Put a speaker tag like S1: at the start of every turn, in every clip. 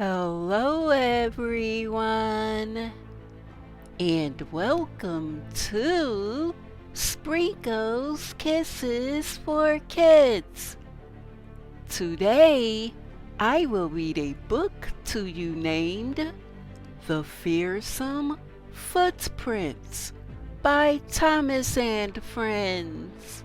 S1: Hello, everyone, and welcome to Sprinkles Kisses for Kids. Today, I will read a book to you named The Fearsome Footprints by Thomas and Friends.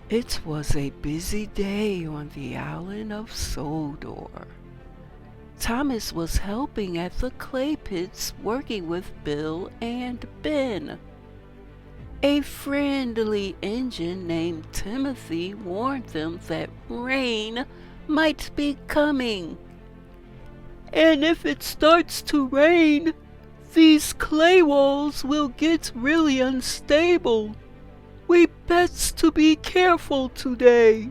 S1: It was a busy day on the island of Sodor. Thomas was helping at the clay pits working with Bill and Ben. A friendly Indian named Timothy warned them that rain might be coming. "And if it starts to rain, these clay walls will get really unstable. We best to be careful today."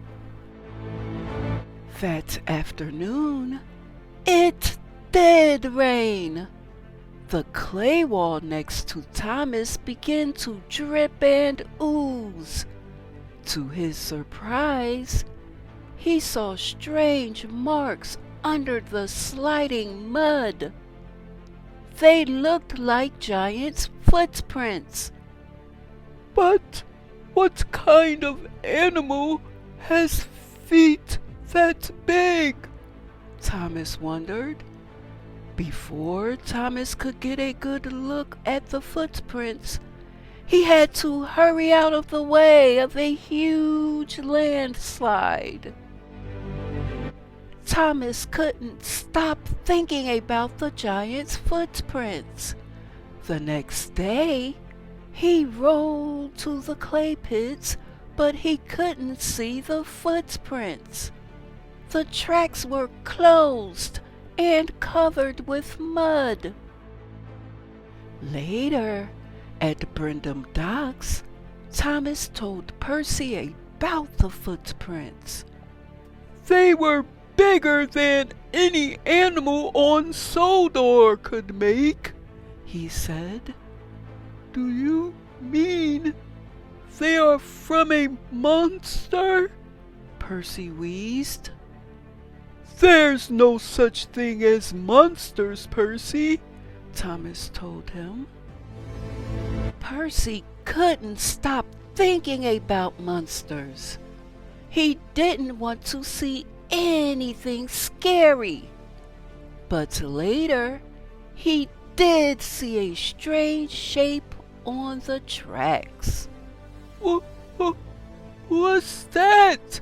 S1: That afternoon, it did rain. The clay wall next to Thomas began to drip and ooze. To his surprise, he saw strange marks under the sliding mud. They looked like giants' footprints. "But what kind of animal has feet that big?" Thomas wondered. Before Thomas could get a good look at the footprints, he had to hurry out of the way of a huge landslide. Thomas couldn't stop thinking about the giant's footprints. The next day, he rolled to the clay pits, but he couldn't see the footprints. The tracks were closed and covered with mud. Later, at Brendam Docks, Thomas told Percy about the footprints. "They were bigger than any animal on Sodor could make," he said. "Do you mean they are from a monster?" Percy wheezed. "There's no such thing as monsters, Percy," Thomas told him. Percy couldn't stop thinking about monsters. He didn't want to see anything scary. But later, he did see a strange shape on the tracks. What's that?"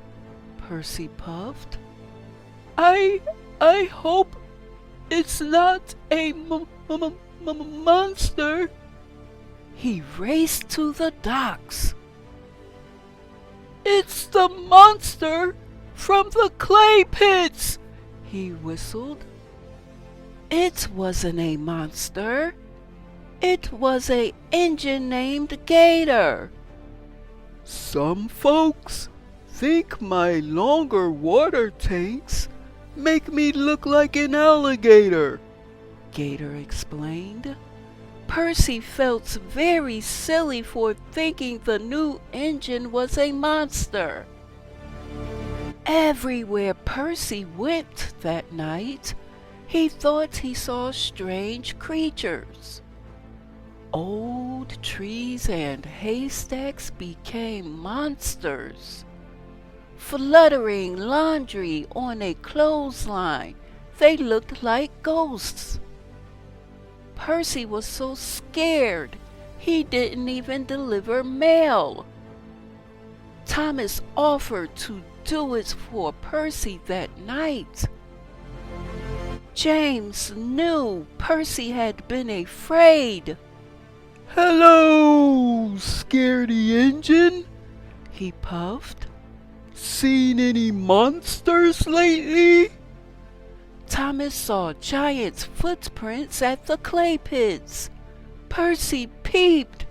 S1: Percy puffed. I hope it's not a monster." He raced to the docks. "It's the monster from the clay pits," he whistled. It wasn't a monster. It was an Indian named Gator. "Some folks think my longer water tanks make me look like an alligator," Gator explained. Percy felt very silly for thinking the new engine was a monster. Everywhere Percy went that night, he thought he saw strange creatures. Old trees and haystacks became monsters. Fluttering laundry on a clothesline, they looked like ghosts. Percy was so scared, he didn't even deliver mail. Thomas offered to do it for Percy that night. James knew Percy had been afraid. "Hello, scaredy Injun," he puffed. "Seen any monsters lately?" Thomas saw giant's footprints at the clay pits. Percy peeped.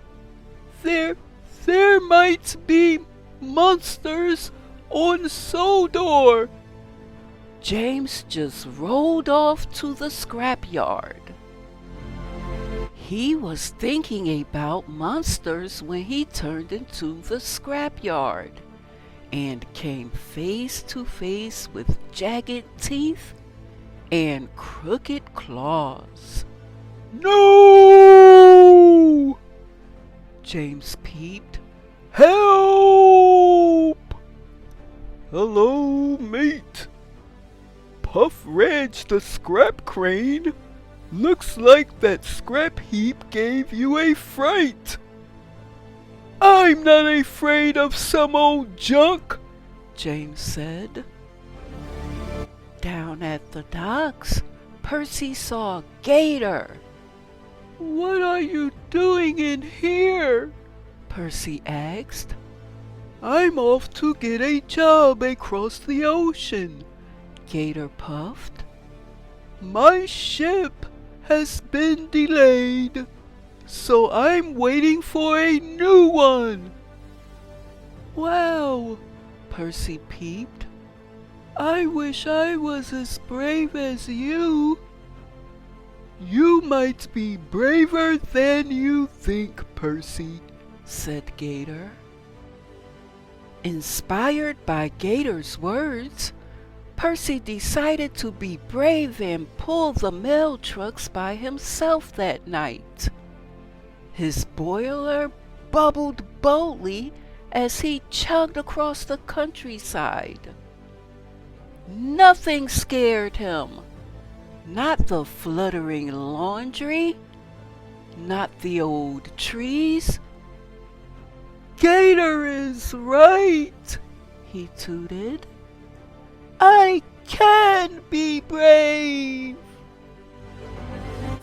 S1: There might be monsters on Sodor." James just rolled off to the scrapyard. He was thinking about monsters when he turned into the scrapyard. and came face to face with jagged teeth and crooked claws.
S2: No!
S1: James peeped.
S2: Help! Hello, mate. Puff Reg the scrap crane. Looks like that scrap heap gave you a fright. I'm not afraid of some old junk,
S1: James said. Down at the docks, Percy saw Gator.
S2: What are you doing in here?
S1: Percy asked.
S2: I'm off to get a job across the ocean,
S1: Gator puffed.
S2: My ship has been delayed, so I'm waiting for a new one.
S1: Wow, Percy peeped.
S2: I wish I was as brave as you. You might be braver than you think, Percy,
S1: said Gator. Inspired by Gator's words, Percy decided to be brave and pull the mail trucks by himself that night. His boiler bubbled boldly as he chugged across the countryside. Nothing scared him. Not the fluttering laundry, not the old trees.
S2: Gator is right,
S1: he tooted.
S2: I can be brave.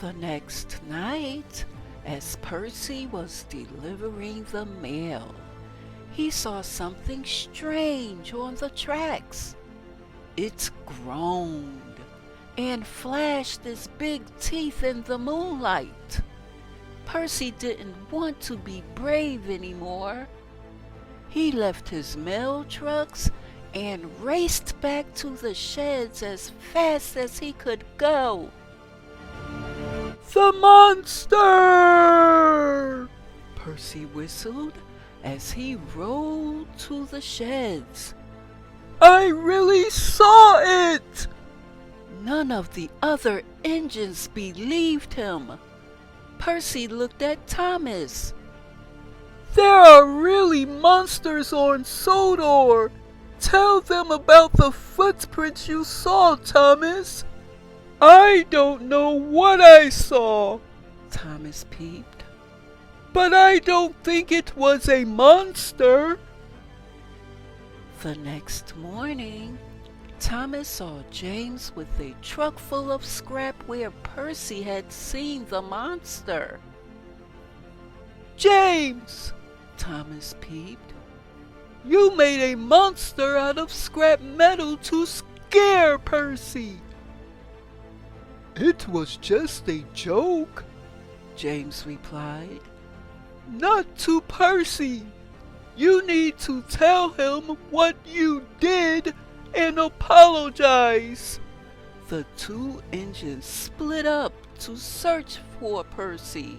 S1: The next night, as Percy was delivering the mail, he saw something strange on the tracks. It groaned and flashed its big teeth in the moonlight. Percy didn't want to be brave anymore. He left his mail trucks and raced back to the sheds as fast as he could go.
S2: The monster!
S1: Percy whistled as he rolled to the sheds.
S2: I really saw it!
S1: None of the other engines believed him. Percy looked at Thomas.
S2: There are really monsters on Sodor. Tell them about the footprints you saw, Thomas. I don't know what I saw,
S1: Thomas peeped.
S2: but I don't think it was a monster.
S1: The next morning, Thomas saw James with a truck full of scrap where Percy had seen the monster.
S2: James,
S1: Thomas peeped.
S2: you made a monster out of scrap metal to scare Percy. It was just a joke,
S1: James replied.
S2: not to Percy. You need to tell him what you did and apologize.
S1: The two engines split up to search for Percy.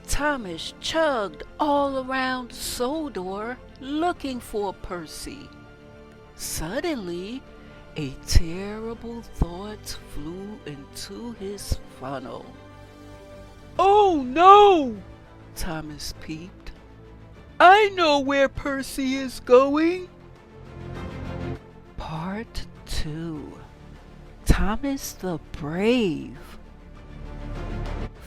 S1: Thomas chugged all around Sodor looking for Percy. Suddenly, a terrible thought flew into his funnel.
S2: Oh no!
S1: Thomas peeped.
S2: I know where Percy is going.
S1: Part 2. Thomas the Brave.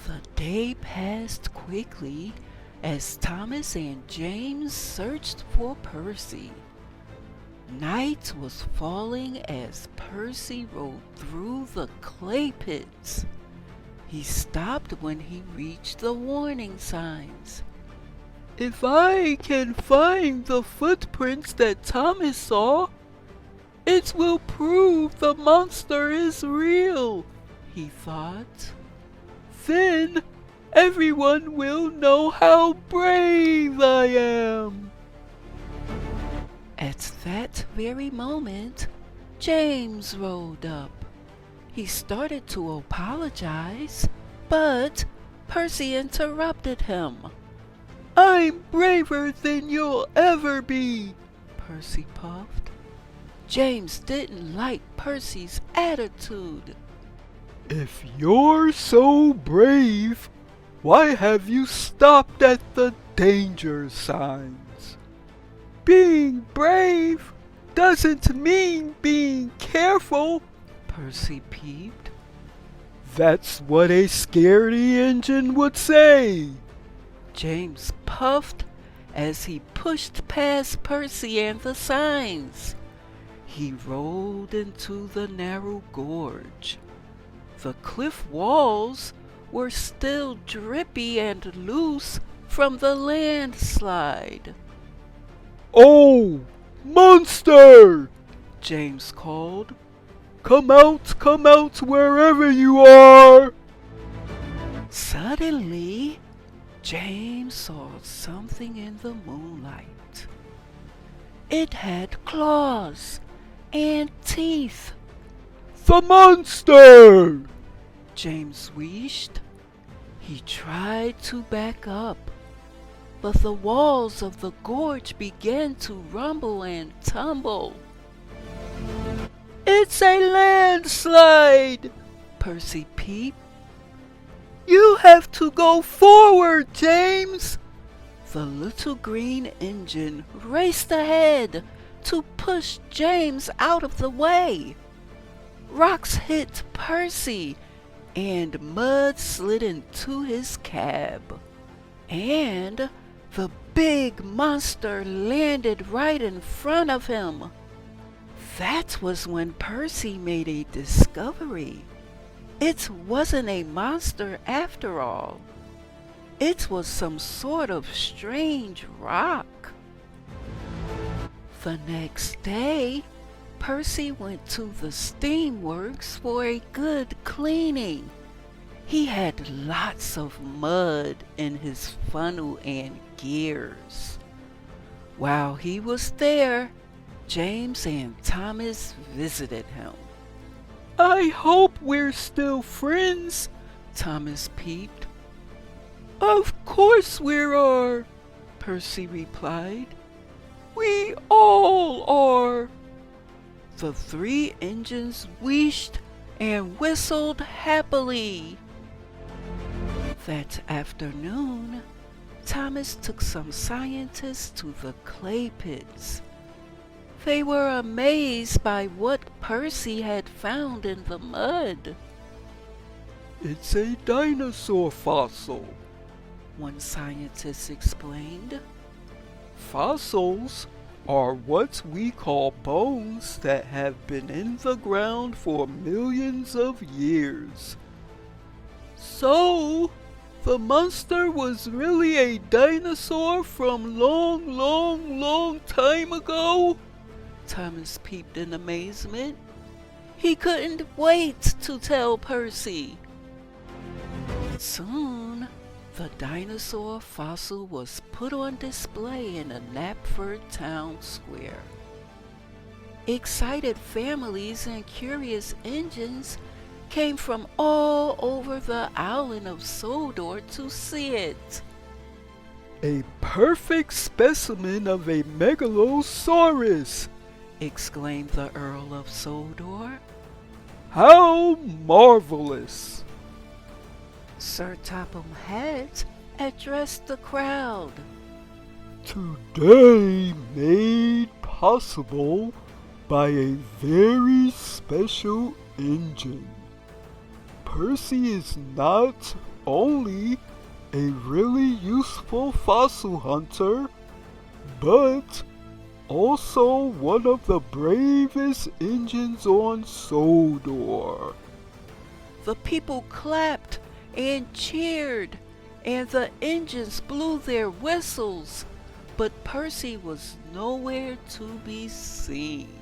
S1: The day passed quickly as Thomas and James searched for Percy. Night was falling as Percy rode through the clay pits. He stopped when he reached the warning signs.
S2: If I can find the footprints that Thomas saw, it will prove the monster is real,
S1: he thought.
S2: Then everyone will know how brave I am.
S1: At that very moment, James rolled up. He started to apologize, but Percy interrupted him.
S2: I'm braver than you'll ever be,
S1: Percy puffed. James didn't like Percy's attitude.
S2: If you're so brave, why have you stopped at the danger signs? Being brave doesn't mean being careful,
S1: Percy peeped.
S2: That's what a scaredy engine would say.
S1: James puffed as he pushed past Percy and the signs. He rolled into the narrow gorge. The cliff walls were still drippy and loose from the landslide.
S2: Oh, monster!
S1: James called.
S2: Come out wherever you are!
S1: Suddenly, James saw something in the moonlight. It had claws and teeth.
S2: The monster!
S1: James wished. He tried to back up, but the walls of the gorge began to rumble and tumble.
S2: It's a landslide!
S1: Percy peeped.
S2: You have to go forward, James!
S1: The little green engine raced ahead to push James out of the way. Rocks hit Percy, and mud slid into his cab. And the big monster landed right in front of him. That was when Percy made a discovery. It wasn't a monster after all. It was some sort of strange rock. The next day, Percy went to the steamworks for a good cleaning. He had lots of mud in his funnel and gears. While he was there, James and Thomas visited him.
S2: I hope we're still friends,
S1: Thomas peeped.
S2: Of course we are,
S1: Percy replied.
S2: We all are.
S1: The three engines wheezed and whistled happily. That afternoon, Thomas took some scientists to the clay pits. They were amazed by what Percy had found in the mud.
S2: It's a dinosaur fossil,
S1: one scientist explained.
S2: Fossils are what we call bones that have been in the ground for millions of years. So, the monster was really a dinosaur from long time ago?
S1: Thomas peeped in amazement. He couldn't wait to tell Percy. Soon, the dinosaur fossil was put on display in the Knapford town square. Excited families and curious engines came from all over the island of Sodor to see it.
S2: A perfect specimen of a megalosaurus,
S1: exclaimed the Earl of Sodor.
S2: How marvelous!
S1: Sir Topham Hatt addressed the crowd.
S2: Today made possible by a very special engine. Percy is not only a really useful fossil hunter, but also one of the bravest engines on Sodor.
S1: The people clapped and cheered, and the engines blew their whistles, but Percy was nowhere to be seen.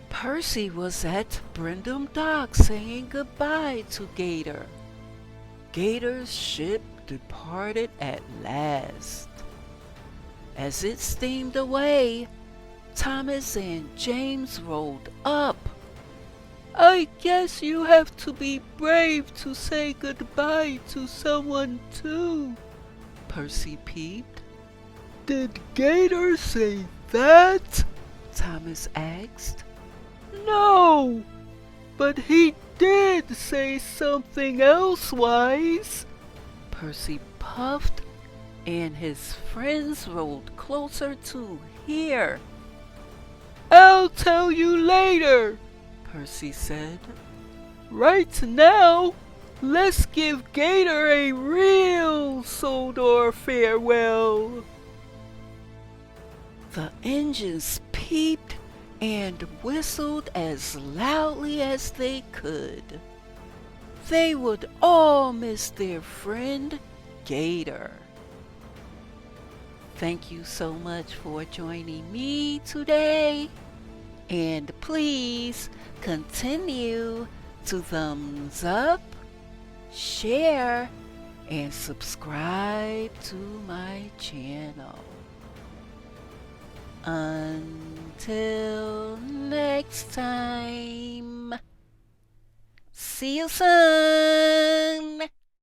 S1: Percy was at Brendam Dock saying goodbye to Gator. Gator's ship departed at last. As it steamed away, Thomas and James rolled up. I guess you have to be brave to say goodbye to someone too, Percy peeped.
S2: Did Gator say that?
S1: Thomas asked.
S2: No, but he did say something else wise.
S1: Percy puffed, and his friends rolled closer to hear.
S2: I'll tell you later,
S1: Percy said.
S2: Right now, let's give Gator a real Sodor farewell.
S1: The engines peeped and whistled as loudly as they could. They would all miss their friend, Gator. Thank you so much for joining me today. And please continue to thumbs up, share, and subscribe to my channel. Until next time, see you soon.